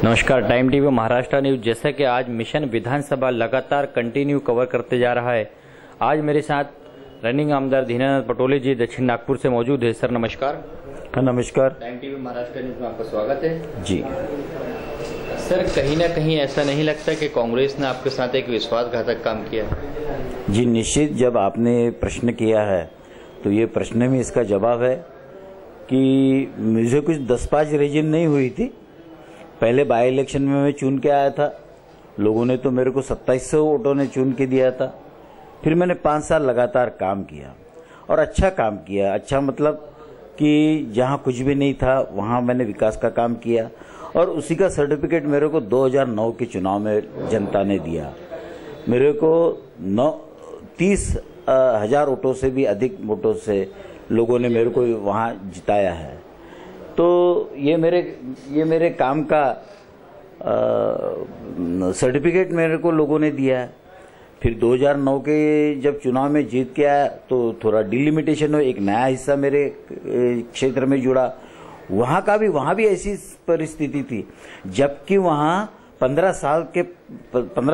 नमस्कार, time TV Maharashtra news. जैसा कि आज मिशन विधानसभा लगातार कंटिन्यू कवर करते जा रहा है, आज मेरे साथ रनिंग आमदार दीनानाथ पटोले जी दक्षिण नागपुर से मौजूद है। सर नमस्कार। नमस्कार। टाइम टीवी महाराष्ट्र न्यूज में आपका स्वागत है जी। सर, कहीं ना कहीं ऐसा नहीं लगता कि कांग्रेस ने आपके साथ एक विश्वासघातक काम किया? जी निश्चित, जब आपने प्रश्न किया है तो ये प्रश्न में इसका जवाब है कि मुझे कुछ 10-5 रेजिम नहीं हुई थी। पहले बाई इलेक्शन में मैं चुन के आया था, लोगों ने तो मेरे को 2700 वोटों ने चुन के दिया था। फिर मैंने 5 साल लगातार काम किया और अच्छा काम किया। अच्छा मतलब कि जहां कुछ भी नहीं था वहां मैंने विकास का काम किया और उसी का सर्टिफिकेट मेरे को 2009 के चुनाव में जनता ने दिया। मेरे को 30,000 वोटों से भी अधिक वोटों से लोगों ने मेरे को वहां जिताया है। तो ये मेरे काम का सर्टिफिकेट मेरे को लोगों ने दिया है। फिर 2009 के जब चुनाव में जीत के आया तो थोड़ा डिलिमिटेशन हो, एक नया हिस्सा मेरे क्षेत्र में जुड़ा। वहां भी ऐसी परिस्थिति थी, जबकि वहां 15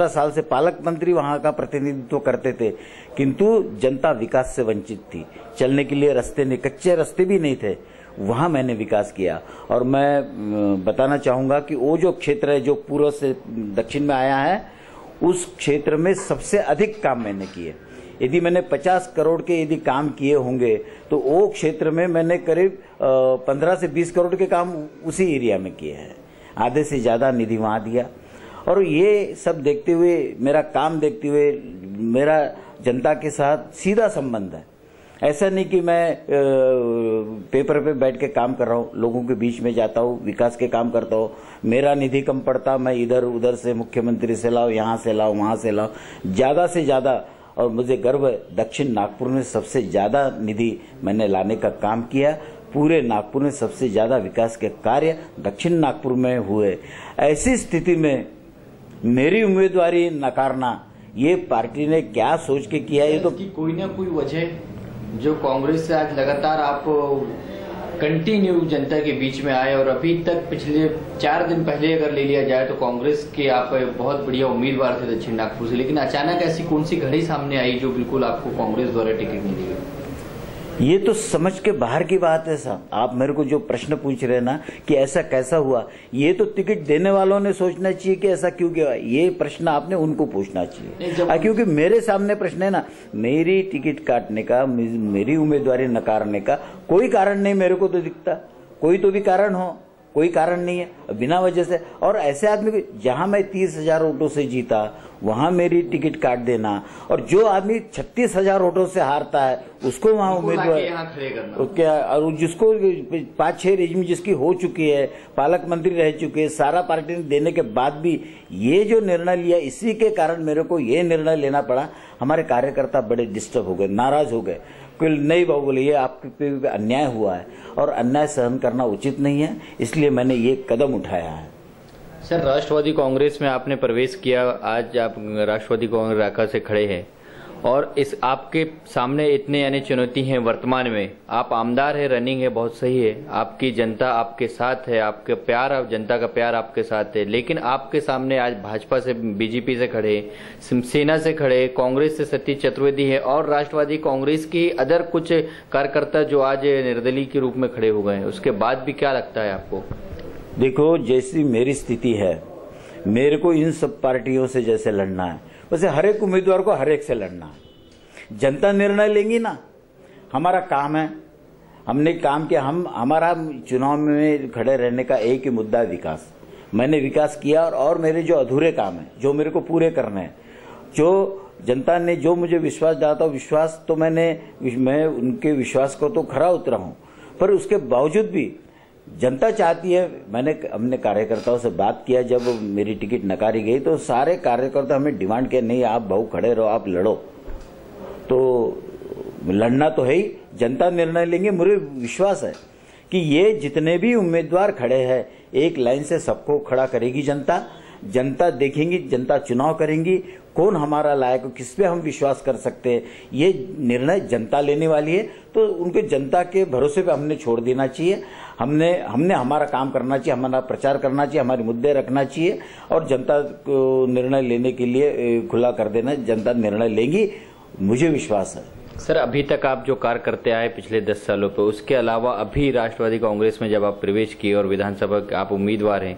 साल से पालक मंत्री वहां का प्रतिनिधित्व करते थे, किंतु जनता विकास से वंचित थी। चलने के लिए रास्ते नहीं, कच्चे रास्ते भी नहीं थे। वहां मैंने विकास किया और मैं बताना चाहूंगा कि वो जो क्षेत्र है जो पूर्व से दक्षिण में आया है, उस क्षेत्र में सबसे अधिक काम मैंने किए। यदि मैंने 50 करोड़ के यदि काम किए होंगे तो वो क्षेत्र में मैंने करीब 15 से 20 करोड़ के काम उसी एरिया में किए हैं। आधे से ज्यादा निधि वहां दिया। और ये सब देखते हुए, मेरा काम देखते हुए, मेरा जनता के साथ सीधा संबंध है। ऐसा नहीं कि मैं पेपर पे बैठ के काम कर रहा हूँ, लोगों के बीच में जाता हूँ, विकास के काम करता हूँ। मेरा निधि कम पड़ता, मैं इधर उधर से मुख्यमंत्री से लाओ, यहाँ से लाओ, वहां से लाओ, ज्यादा से ज्यादा। और मुझे गर्व है, दक्षिण नागपुर में सबसे ज्यादा निधि मैंने लाने का काम किया। पूरे नागपुर में सबसे ज्यादा विकास के कार्य दक्षिण नागपुर में हुए। ऐसी स्थिति में मेरी उम्मीदवारी नकारना, ये पार्टी ने क्या सोच के किया? ये तो कोई ना कोई वजह जो कांग्रेस से आज लगातार आप कंटिन्यू जनता के बीच में आए और अभी तक पिछले 4 दिन पहले अगर ले लिया जाए तो कांग्रेस के आप बहुत बढ़िया उम्मीदवार थे दक्षिण नागपुर से, लेकिन अचानक ऐसी कौन सी घड़ी सामने आई जो बिल्कुल आपको कांग्रेस द्वारा टिकट नहीं दी? ये तो समझ के बाहर की बात है साहब। आप मेरे को जो प्रश्न पूछ रहे हैं ना कि ऐसा कैसा हुआ, ये तो टिकट देने वालों ने सोचना चाहिए कि ऐसा क्यों किया। ये प्रश्न आपने उनको पूछना चाहिए, क्योंकि मेरे सामने प्रश्न है ना। मेरी टिकट काटने का, मेरी उम्मीदवारी नकारने का कोई कारण नहीं मेरे को तो दिखता। कोई तो भी कारण हो, कोई कारण नहीं है बिना वजह से। और ऐसे आदमी को, जहां मैं 30,000 वोटों से जीता वहां मेरी टिकट काट देना, और जो आदमी 36,000 वोटों से हारता है उसको वहां उम्मीदवार क्या, और जिसको 5-6 रेजिम जिसकी हो चुकी है, पालक मंत्री रह चुके हैं, सारा पार्टी ने देने के बाद भी ये जो निर्णय लिया, इसी के कारण मेरे को ये निर्णय लेना पड़ा। हमारे कार्यकर्ता बड़े डिस्टर्ब हो गए, नाराज हो गए। कोई नहीं बाबू, बोले ये आपके पे अन्याय हुआ है और अन्याय सहन करना उचित नहीं है, इसलिए मैंने ये कदम उठाया है। सर, राष्ट्रवादी कांग्रेस में आपने प्रवेश किया, आज आप राष्ट्रवादी कांग्रेस राका से खड़े हैं और इस आपके सामने इतने यानी चुनौती हैं वर्तमान में। आप आमदार है, रनिंग है, बहुत सही है, आपकी जनता आपके साथ है, आपके प्यार, जनता का प्यार आपके साथ है, लेकिन आपके सामने आज भाजपा से, बीजेपी से खड़े, शिवसेना से खड़े, कांग्रेस से सतीश चतुर्वेदी है और राष्ट्रवादी कांग्रेस की अदर कुछ कार्यकर्ता जो आज निर्दलीय के रूप में खड़े हो गए हैं। उसके बाद भी क्या लगता है आपको? देखो, जैसी मेरी स्थिति है, मेरे को इन सब पार्टियों से जैसे लड़ना है, वैसे हर एक उम्मीदवार को हर एक से लड़ना है। जनता निर्णय लेंगी ना। हमारा काम है, हमने काम किया। हमारा चुनाव में खड़े रहने का एक ही मुद्दा है, विकास। मैंने विकास किया और मेरे जो अधूरे काम है जो मेरे को पूरे करने हैं, जो जनता ने जो मुझे विश्वास दिया था, विश्वास तो मैं उनके विश्वास को तो खरा उतरा हूं, पर उसके बावजूद भी जनता चाहती है। हमने कार्यकर्ताओं से बात किया, जब मेरी टिकट नकारी गई तो सारे कार्यकर्ता हमें डिमांड किया, नहीं आप भाऊ खड़े रहो, आप लड़ो। तो लड़ना तो है ही, जनता निर्णय लेंगे। मुझे विश्वास है कि ये जितने भी उम्मीदवार खड़े हैं, एक लाइन से सबको खड़ा करेगी जनता। जनता देखेंगी, जनता चुनाव करेंगी, कौन हमारा लायक, किस पे हम विश्वास कर सकते हैं, ये निर्णय जनता लेने वाली है। तो उनके जनता के भरोसे पे हमने छोड़ देना चाहिए। हमने हमारा काम करना चाहिए, हमारा प्रचार करना चाहिए, हमारे मुद्दे रखना चाहिए और जनता को निर्णय लेने के लिए खुला कर देना। जनता निर्णय लेगी, मुझे विश्वास है। सर, अभी तक आप जो कार्य करते आए पिछले 10 सालों पे, उसके अलावा अभी राष्ट्रवादी कांग्रेस में जब आप प्रवेश किए और विधानसभा के आप उम्मीदवार हैं,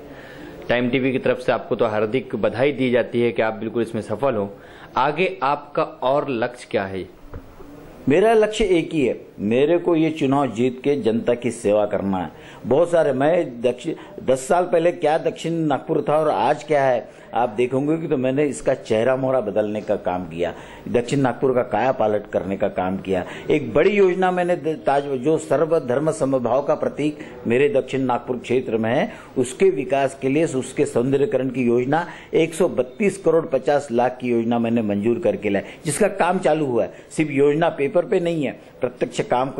टाइम टीवी की तरफ से आपको तो हार्दिक बधाई दी जाती है कि आप बिल्कुल इसमें सफल हो। आगे आपका और लक्ष्य क्या है? मेरा लक्ष्य एक ही है, मेरे को ये चुनाव जीत के जनता की सेवा करना है। बहुत सारे, मैं 10 साल पहले क्या दक्षिण नागपुर था और आज क्या है आप देखोगे कि तो मैंने इसका चेहरा मोहरा बदलने का काम किया, दक्षिण नागपुर का काया पालट करने का काम किया। एक बड़ी योजना मैंने जो सर्वधर्म समभाव का प्रतीक मेरे दक्षिण नागपुर क्षेत्र में है, उसके विकास के लिए, उसके सौंदर्यकरण की योजना 132 करोड़ 50 लाख की योजना मैंने मंजूर करके लाया, जिसका काम चालू हुआ है। सिर्फ योजना पेपर पे नहीं है, प्रत्यक्ष काम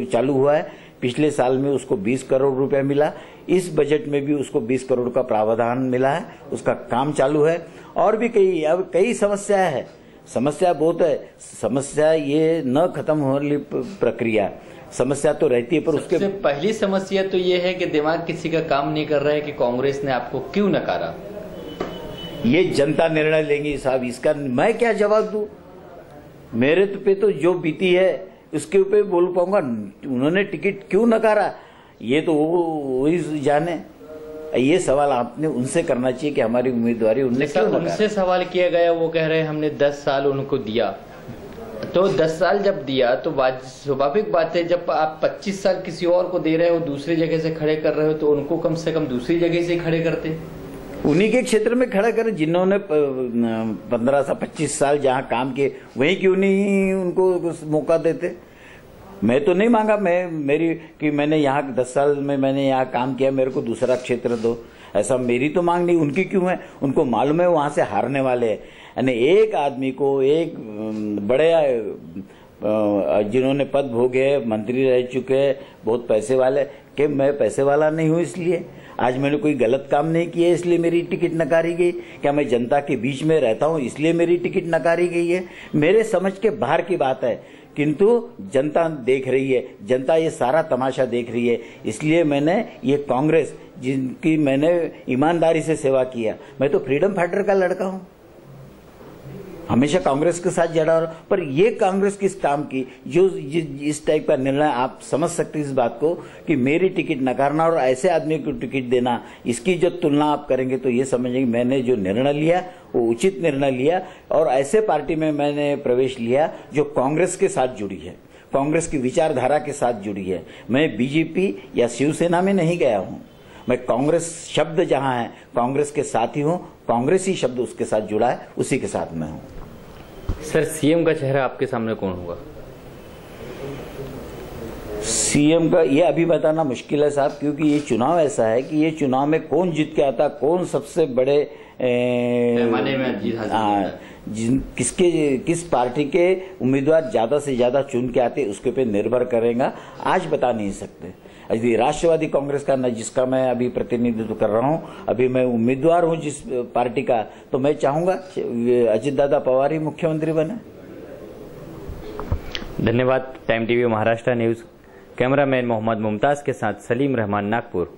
चालू हुआ है। पिछले साल में उसको 20 करोड़ रुपए मिला, इस बजट में भी उसको 20 करोड़ का प्रावधान मिला है, उसका काम चालू है। और भी कई समस्याएं है, समस्या बहुत है। समस्या ये न खत्म होने प्रक्रिया, समस्या तो रहती है, पर उसके सबसे पहली समस्या तो ये है कि दिमाग किसी का काम नहीं कर रहा है कि कांग्रेस ने आपको क्यों नकारा। ये जनता निर्णय लेंगी साहब, इसका मैं क्या जवाब दूं। मेरे पे तो जो बीती है उसके ऊपर बोल पाऊंगा। उन्होंने टिकट क्यों नकारा, ये तो वही जाने। ये सवाल आपने उनसे करना चाहिए कि हमारी उम्मीदवारी उनने क्यों नकारा। उनसे सवाल किया गया, वो कह रहे हैं हमने 10 साल उनको दिया। तो 10 साल जब दिया तो स्वाभाविक बात है, जब आप 25 साल किसी और को दे रहे हो, दूसरी जगह से खड़े कर रहे हो, तो उनको कम से कम दूसरी जगह से खड़े करते, उन्हीं के क्षेत्र में खड़ा कर, जिन्होंने 15 से 25 साल जहां काम किए, वहीं क्यों नहीं उनको मौका देते। मैं तो नहीं मांगा कि मैंने यहाँ 10 साल में मैंने यहाँ काम किया, मेरे को दूसरा क्षेत्र दो, ऐसा मेरी तो मांग नहीं। उनकी क्यों है? उनको मालूम है वहां से हारने वाले हैं। यानी एक आदमी को, एक बड़े जिन्होंने पद भोगे, मंत्री रह चुके, बहुत पैसे वाले, कि मैं पैसे वाला नहीं हूं, इसलिए आज मैंने कोई गलत काम नहीं किया इसलिए मेरी टिकट नकारी गई। क्या मैं जनता के बीच में रहता हूं इसलिए मेरी टिकट नकारी गई है? मेरे समझ के बाहर की बात है, किंतु जनता देख रही है, जनता ये सारा तमाशा देख रही है। इसलिए मैंने ये कांग्रेस, जिनकी मैंने ईमानदारी से सेवा किया, मैं तो फ्रीडम फाइटर का लड़का हूं, हमेशा कांग्रेस के साथ जड़ा रहा। पर ये कांग्रेस किस काम की, जो इस टाइप का निर्णय, आप समझ सकते हैं इस बात को कि मेरी टिकट नकारना और ऐसे आदमी को टिकट देना, इसकी जो तुलना आप करेंगे तो ये समझेंगे मैंने जो निर्णय लिया वो उचित निर्णय लिया। और ऐसे पार्टी में मैंने प्रवेश लिया जो कांग्रेस के साथ जुड़ी है, कांग्रेस की विचारधारा के साथ जुड़ी है। मैं बीजेपी या शिवसेना में नहीं गया हूं, मैं कांग्रेस शब्द जहां है कांग्रेस के साथ ही हूं, कांग्रेसी शब्द उसके साथ जुड़ा है, उसी के साथ मैं हूं। सर, सीएम का चेहरा आपके सामने कौन होगा? सीएम का ये अभी बताना मुश्किल है साहब, क्योंकि ये चुनाव ऐसा है कि ये चुनाव में कौन जीत के आता, कौन सबसे बड़े पैमाने में जीत हासिल, किस पार्टी के उम्मीदवार ज्यादा से ज्यादा चुन के आते, उसके पे निर्भर करेगा। आज बता नहीं सकते। अभी राष्ट्रवादी कांग्रेस का, न जिसका मैं अभी प्रतिनिधित्व कर रहा हूं, अभी मैं उम्मीदवार हूं जिस पार्टी का, तो मैं चाहूंगा अजित दादा पवार ही मुख्यमंत्री बने। धन्यवाद। Time TV Maharashtra news, cameraman Mohammad Mumtaz के साथ सलीम रहमान, नागपुर।